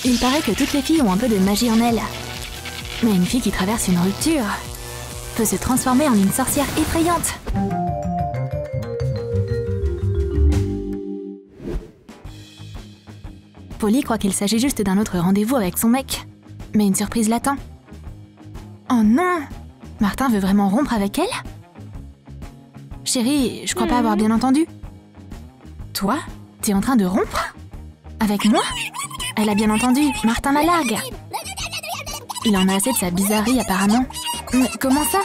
Il paraît que toutes les filles ont un peu de magie en elles. Mais une fille qui traverse une rupture peut se transformer en une sorcière effrayante. Polly croit qu'il s'agit juste d'un autre rendez-vous avec son mec. Mais une surprise l'attend. Oh non! Martin veut vraiment rompre avec elle? Chérie, je crois pas avoir bien entendu. Toi? T'es en train de rompre? Avec moi? Elle a bien entendu, Martin la largue. Il en a assez de sa bizarrerie apparemment. Mais comment ça?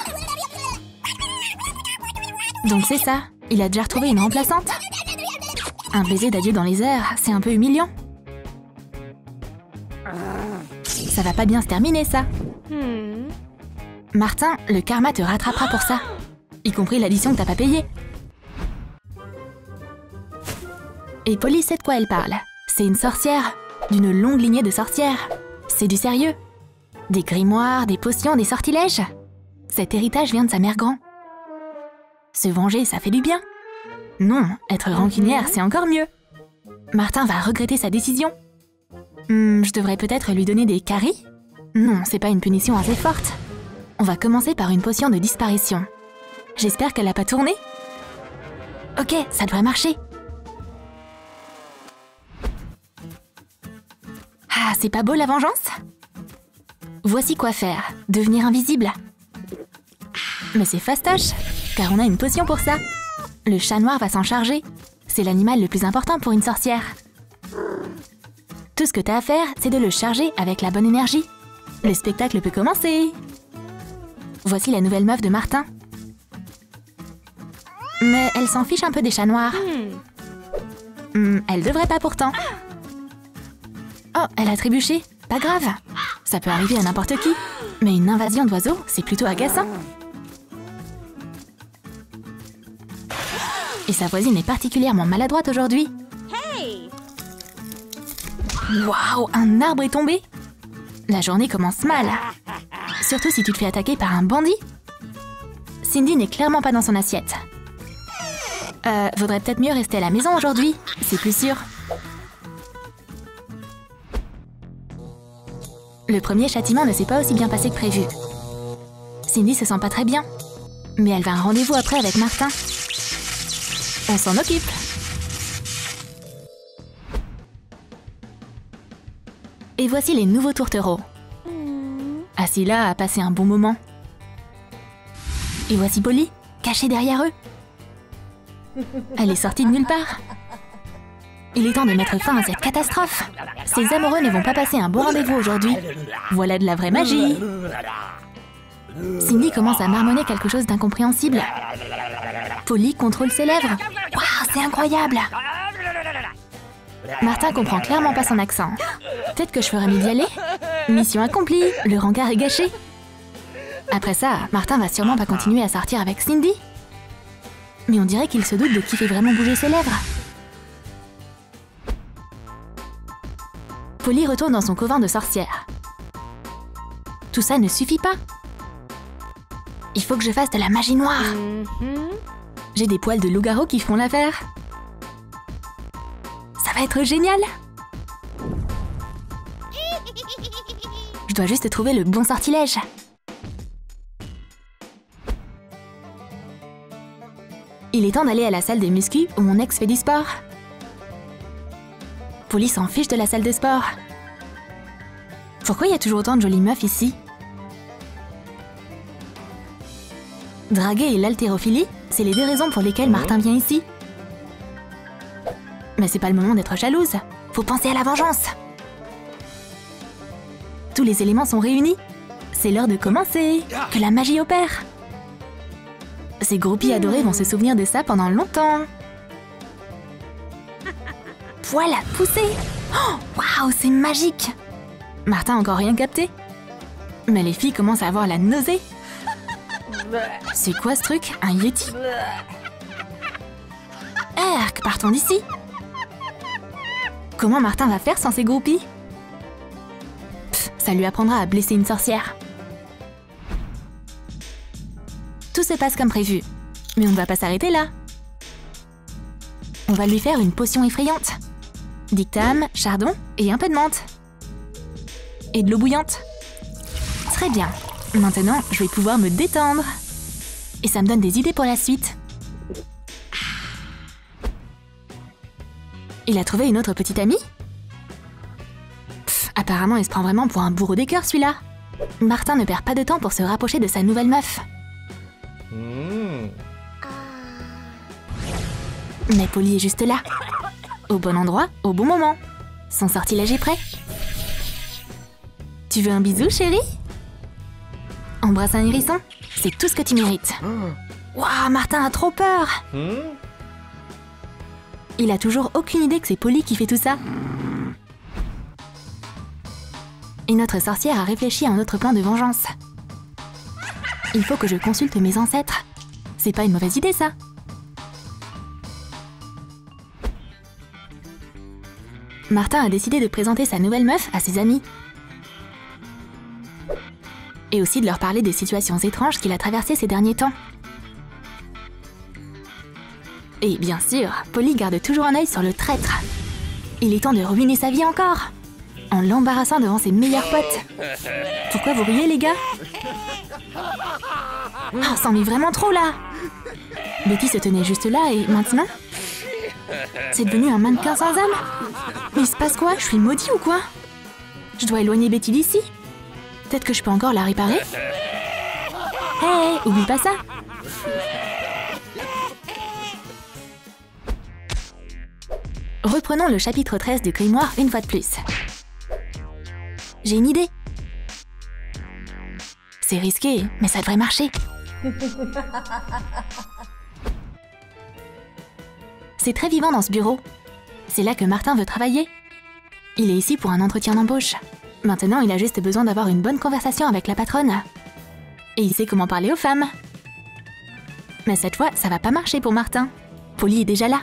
Donc c'est ça, il a déjà retrouvé une remplaçante? Un baiser d'adieu dans les airs, c'est un peu humiliant. Ça va pas bien se terminer ça. Martin, le karma te rattrapera pour ça. Y compris l'addition que t'as pas payée. Et Polly sait de quoi elle parle. C'est une sorcière, d'une longue lignée de sorcières. C'est du sérieux. Des grimoires, des potions, des sortilèges. Cet héritage vient de sa mère grand. Se venger, ça fait du bien. Non, être rancunière, c'est encore mieux. Martin va regretter sa décision. Je devrais peut-être lui donner des caries? Non, c'est pas une punition assez forte. On va commencer par une potion de disparition. J'espère qu'elle a pas tourné. Ok, ça devrait marcher. Ah, c'est pas beau la vengeance? Voici quoi faire, devenir invisible. Mais c'est fastoche, car on a une potion pour ça. Le chat noir va s'en charger. C'est l'animal le plus important pour une sorcière. Tout ce que t'as à faire, c'est de le charger avec la bonne énergie. Le spectacle peut commencer. Voici la nouvelle meuf de Martin. Mais elle s'en fiche un peu des chats noirs. Elle devrait pas pourtant. Oh, elle a trébuché. Pas grave. Ça peut arriver à n'importe qui. Mais une invasion d'oiseaux, c'est plutôt agaçant. Et sa voisine est particulièrement maladroite aujourd'hui. Waouh, un arbre est tombé. La journée commence mal. Surtout si tu te fais attaquer par un bandit. Cindy n'est clairement pas dans son assiette. Vaudrait peut-être mieux rester à la maison aujourd'hui. C'est plus sûr. Le premier châtiment ne s'est pas aussi bien passé que prévu. Cindy se sent pas très bien. Mais elle va à un rendez-vous après avec Martin. On s'en occupe. Et voici les nouveaux tourtereaux. Assis là à passer un bon moment. Et voici Polly, cachée derrière eux. Elle est sortie de nulle part. Il est temps de mettre fin à cette catastrophe. Ces amoureux ne vont pas passer un bon rendez-vous aujourd'hui. Voilà de la vraie magie. Cindy commence à marmonner quelque chose d'incompréhensible. Polly contrôle ses lèvres. Waouh, c'est incroyable. Martin comprend clairement pas son accent. Peut-être que je ferais mieux d'y aller. Mission accomplie, le rencard est gâché. Après ça, Martin va sûrement pas continuer à sortir avec Cindy. Mais on dirait qu'il se doute de qui fait vraiment bouger ses lèvres. Polly retourne dans son couvent de sorcière. Tout ça ne suffit pas. Il faut que je fasse de la magie noire. J'ai des poils de loup-garou qui font l'affaire. Ça va être génial. Je dois juste trouver le bon sortilège. Il est temps d'aller à la salle de muscu où mon ex fait du sport. Polly s'en fiche de la salle de sport. Pourquoi il y a toujours autant de jolies meufs ici? Draguer et l'haltérophilie, c'est les deux raisons pour lesquelles Martin vient ici. Mais c'est pas le moment d'être jalouse. Faut penser à la vengeance. Tous les éléments sont réunis. C'est l'heure de commencer. Que la magie opère. Ces groupies adorées vont se souvenir de ça pendant longtemps. Voilà, poussé. Oh, waouh, c'est magique. Martin a encore rien capté. Mais les filles commencent à avoir la nausée. C'est quoi ce truc? Un yeti? Erk, partons d'ici. Comment Martin va faire sans ses groupies? Pff, ça lui apprendra à blesser une sorcière. Tout se passe comme prévu. Mais on ne va pas s'arrêter là. On va lui faire une potion effrayante. Dictame, chardon et un peu de menthe. et de l'eau bouillante. Très bien. Maintenant, je vais pouvoir me détendre. Et ça me donne des idées pour la suite. Il a trouvé une autre petite amie? Apparemment, il se prend vraiment pour un bourreau des cœurs, celui-là. Martin ne perd pas de temps pour se rapprocher de sa nouvelle meuf. Mais Polly est juste là. Au bon endroit, au bon moment. Son sortilège est prêt. Tu veux un bisou, chérie? Embrasse un hérisson, c'est tout ce que tu mérites. Waouh, Martin a trop peur. Il a toujours aucune idée que c'est Polly qui fait tout ça. Et notre sorcière a réfléchi à un autre plan de vengeance. Il faut que je consulte mes ancêtres. C'est pas une mauvaise idée, ça. Martin a décidé de présenter sa nouvelle meuf à ses amis. Et aussi de leur parler des situations étranges qu'il a traversées ces derniers temps. Et bien sûr, Polly garde toujours un œil sur le traître. Il est temps de ruiner sa vie encore, en l'embarrassant devant ses meilleurs potes. Pourquoi vous riez, les gars? Oh, c'en est vraiment trop, là. Betty se tenait juste là et maintenant? C'est devenu un mannequin sans âme? Mais il se passe quoi? Je suis maudit ou quoi? Je dois éloigner Betty d'ici? Peut-être que je peux encore la réparer? Hey, oublie pas ça! Reprenons le chapitre 13 du grimoire une fois de plus. J'ai une idée. C'est risqué, mais ça devrait marcher. C'est très vivant dans ce bureau. C'est là que Martin veut travailler. Il est ici pour un entretien d'embauche. Maintenant, il a juste besoin d'avoir une bonne conversation avec la patronne. Et il sait comment parler aux femmes. Mais cette fois, ça va pas marcher pour Martin. Polly est déjà là.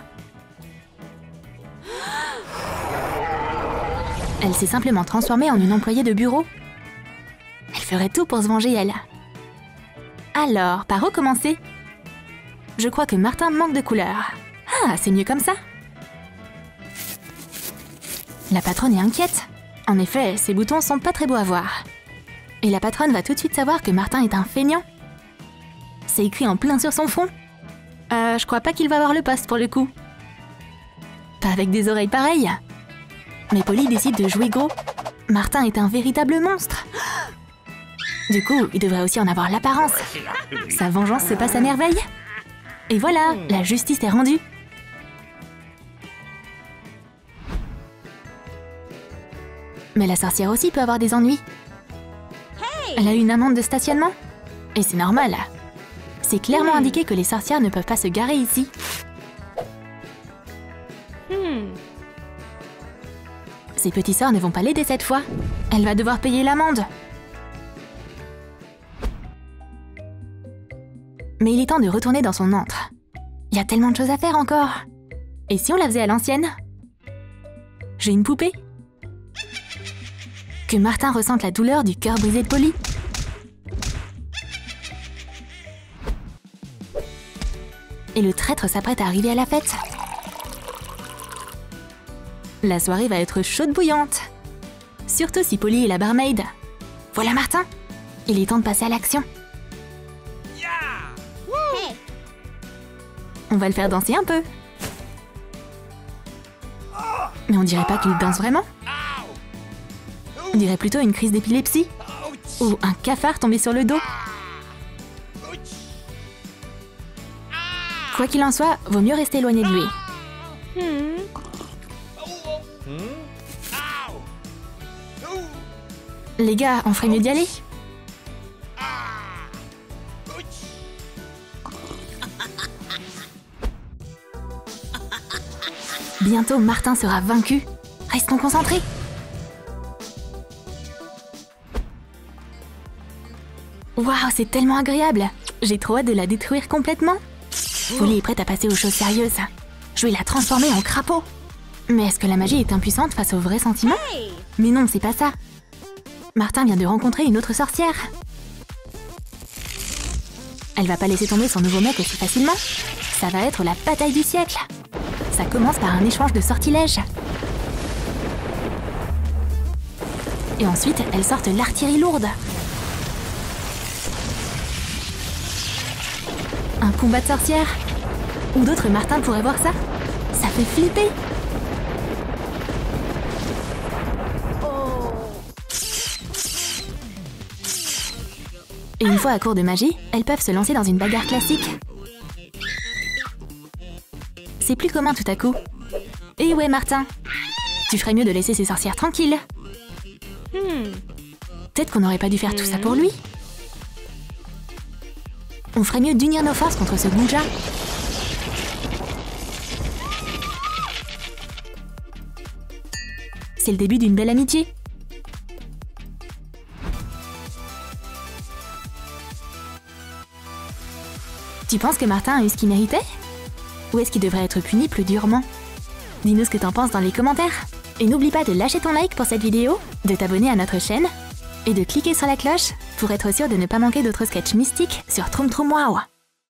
Elle s'est simplement transformée en une employée de bureau. Elle ferait tout pour se venger, elle. Alors, par où commencer? Je crois que Martin manque de couleur. Ah, c'est mieux comme ça. La patronne est inquiète. En effet, ses boutons sont pas très beaux à voir. Et la patronne va tout de suite savoir que Martin est un feignant. C'est écrit en plein sur son front. Je crois pas qu'il va avoir le poste pour le coup. Pas avec des oreilles pareilles. Mais Polly décide de jouer gros. Martin est un véritable monstre. Du coup, il devrait aussi en avoir l'apparence. Sa vengeance se passe à merveille. Et voilà, la justice est rendue. Mais la sorcière aussi peut avoir des ennuis. Elle a eu une amende de stationnement. Et c'est normal. C'est clairement indiqué que les sorcières ne peuvent pas se garer ici. Ses petits sœurs ne vont pas l'aider cette fois. Elle va devoir payer l'amende. Mais il est temps de retourner dans son antre. Il y a tellement de choses à faire encore. Et si on la faisait à l'ancienne? J'ai une poupée. Que Martin ressente la douleur du cœur brisé de Polly. Et le traître s'apprête à arriver à la fête. La soirée va être chaude bouillante. Surtout si Polly est la barmaid. Voilà Martin. Il est temps de passer à l'action. On va le faire danser un peu. Mais on dirait pas qu'il danse vraiment. On dirait plutôt une crise d'épilepsie. Ou un cafard tombé sur le dos. Quoi qu'il en soit, vaut mieux rester éloigné de lui. Les gars, on ferait mieux d'y aller. Bientôt, Martin sera vaincu. Restons concentrés. Waouh, c'est tellement agréable. J'ai trop hâte de la détruire complètement. Polly est prête à passer aux choses sérieuses. Je vais la transformer en crapaud. Mais est-ce que la magie est impuissante face aux vrais sentiments? Mais non, c'est pas ça. Martin vient de rencontrer une autre sorcière. Elle va pas laisser tomber son nouveau mec aussi facilement. Ça va être la bataille du siècle. Ça commence par un échange de sortilèges. Et ensuite, elles sortent l'artillerie lourde. Un combat de sorcières. Ou d'autres Martin pourraient voir ça. Ça fait flipper. Et une fois à court de magie, elles peuvent se lancer dans une bagarre classique. C'est plus commun tout à coup. Et ouais, Martin, tu ferais mieux de laisser ces sorcières tranquilles. Peut-être qu'on n'aurait pas dû faire tout ça pour lui. On ferait mieux d'unir nos forces contre ce goujat. C'est le début d'une belle amitié. Tu penses que Martin a eu ce qu'il méritait? Ou est-ce qu'il devrait être puni plus durement? Dis-nous ce que t'en penses dans les commentaires. Et n'oublie pas de lâcher ton like pour cette vidéo, de t'abonner à notre chaîne et de cliquer sur la cloche pour être sûr de ne pas manquer d'autres sketchs mystiques sur Troom Troom Wow.